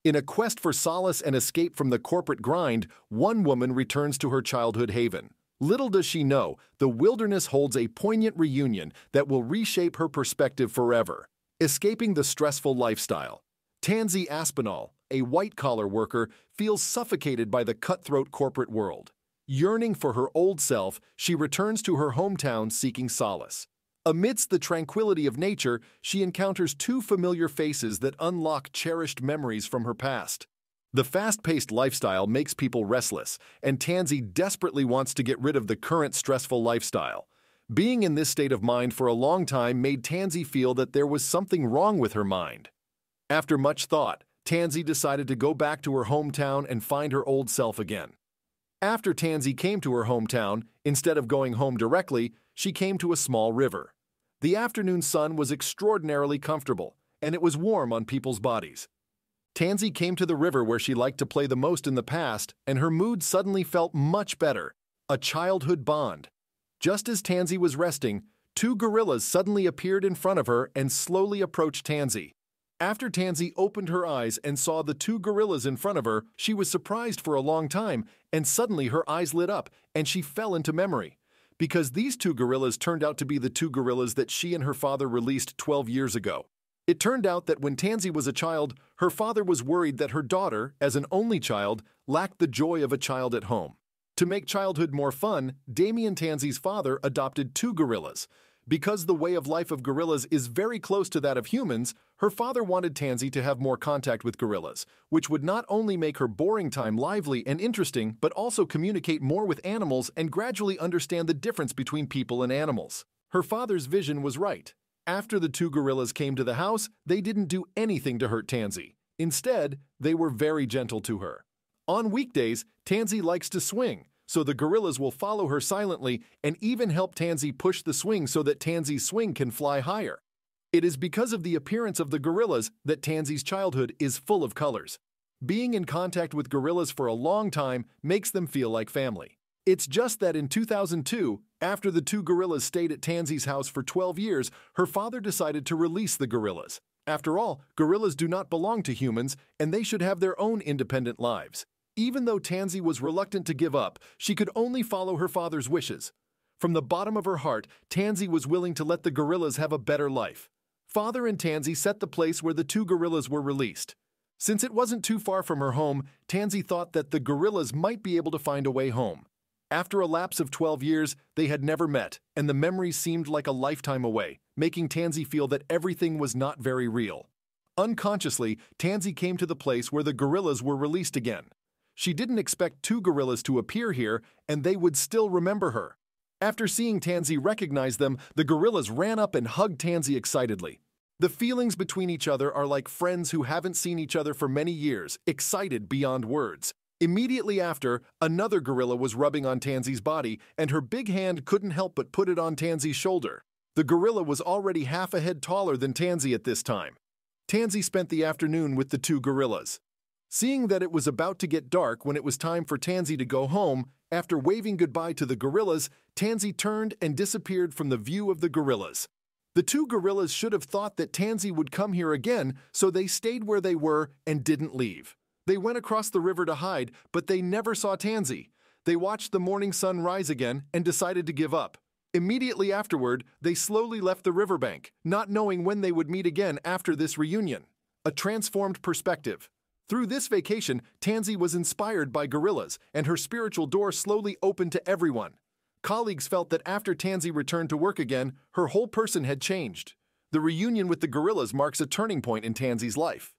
In a quest for solace and escape from the corporate grind, one woman returns to her childhood haven. Little does she know, the wilderness holds a poignant reunion that will reshape her perspective forever. Escaping the stressful lifestyle. Tansy Aspinall, a white-collar worker, feels suffocated by the cutthroat corporate world. Yearning for her old self, she returns to her hometown seeking solace. Amidst the tranquility of nature, she encounters two familiar faces that unlock cherished memories from her past. The fast-paced lifestyle makes people restless, and Tansy desperately wants to get rid of the current stressful lifestyle. Being in this state of mind for a long time made Tansy feel that there was something wrong with her mind. After much thought, Tansy decided to go back to her hometown and find her old self again. After Tansy came to her hometown, instead of going home directly, she came to a small river. The afternoon sun was extraordinarily comfortable, and it was warm on people's bodies. Tansy came to the river where she liked to play the most in the past, and her mood suddenly felt much better. A childhood bond. Just as Tansy was resting, two gorillas suddenly appeared in front of her and slowly approached Tansy. After Tansy opened her eyes and saw the two gorillas in front of her, she was surprised for a long time, and suddenly her eyes lit up, and she fell into memory. Because these two gorillas turned out to be the two gorillas that she and her father released 12 years ago. It turned out that when Tansy was a child, her father was worried that her daughter, as an only child, lacked the joy of a child at home. To make childhood more fun, Damien Tansy's father adopted two gorillas. Because the way of life of gorillas is very close to that of humans, her father wanted Tansy to have more contact with gorillas, which would not only make her boring time lively and interesting, but also communicate more with animals and gradually understand the difference between people and animals. Her father's vision was right. After the two gorillas came to the house, they didn't do anything to hurt Tansy. Instead, they were very gentle to her. On weekdays, Tansy likes to swing, so the gorillas will follow her silently and even help Tansy push the swing so that Tansy's swing can fly higher. It is because of the appearance of the gorillas that Tansy's childhood is full of colors. Being in contact with gorillas for a long time makes them feel like family. It's just that in 2002, after the two gorillas stayed at Tansy's house for 12 years, her father decided to release the gorillas. After all, gorillas do not belong to humans, and they should have their own independent lives. Even though Tansy was reluctant to give up, she could only follow her father's wishes. From the bottom of her heart, Tansy was willing to let the gorillas have a better life. Father and Tansy set the place where the two gorillas were released. Since it wasn't too far from her home, Tansy thought that the gorillas might be able to find a way home. After a lapse of 12 years, they had never met, and the memories seemed like a lifetime away, making Tansy feel that everything was not very real. Unconsciously, Tansy came to the place where the gorillas were released again. She didn't expect two gorillas to appear here, and they would still remember her. After seeing Tansy recognize them, the gorillas ran up and hugged Tansy excitedly. The feelings between each other are like friends who haven't seen each other for many years, excited beyond words. Immediately after, another gorilla was rubbing on Tansy's body, and her big hand couldn't help but put it on Tansy's shoulder. The gorilla was already half a head taller than Tansy at this time. Tansy spent the afternoon with the two gorillas. Seeing that it was about to get dark when it was time for Tansy to go home, after waving goodbye to the gorillas, Tansy turned and disappeared from the view of the gorillas. The two gorillas should have thought that Tansy would come here again, so they stayed where they were and didn't leave. They went across the river to hide, but they never saw Tansy. They watched the morning sun rise again and decided to give up. Immediately afterward, they slowly left the riverbank, not knowing when they would meet again after this reunion. A transformed perspective. Through this vacation, Tansy was inspired by gorillas, and her spiritual door slowly opened to everyone. Colleagues felt that after Tansy returned to work again, her whole person had changed. The reunion with the gorillas marks a turning point in Tansy's life.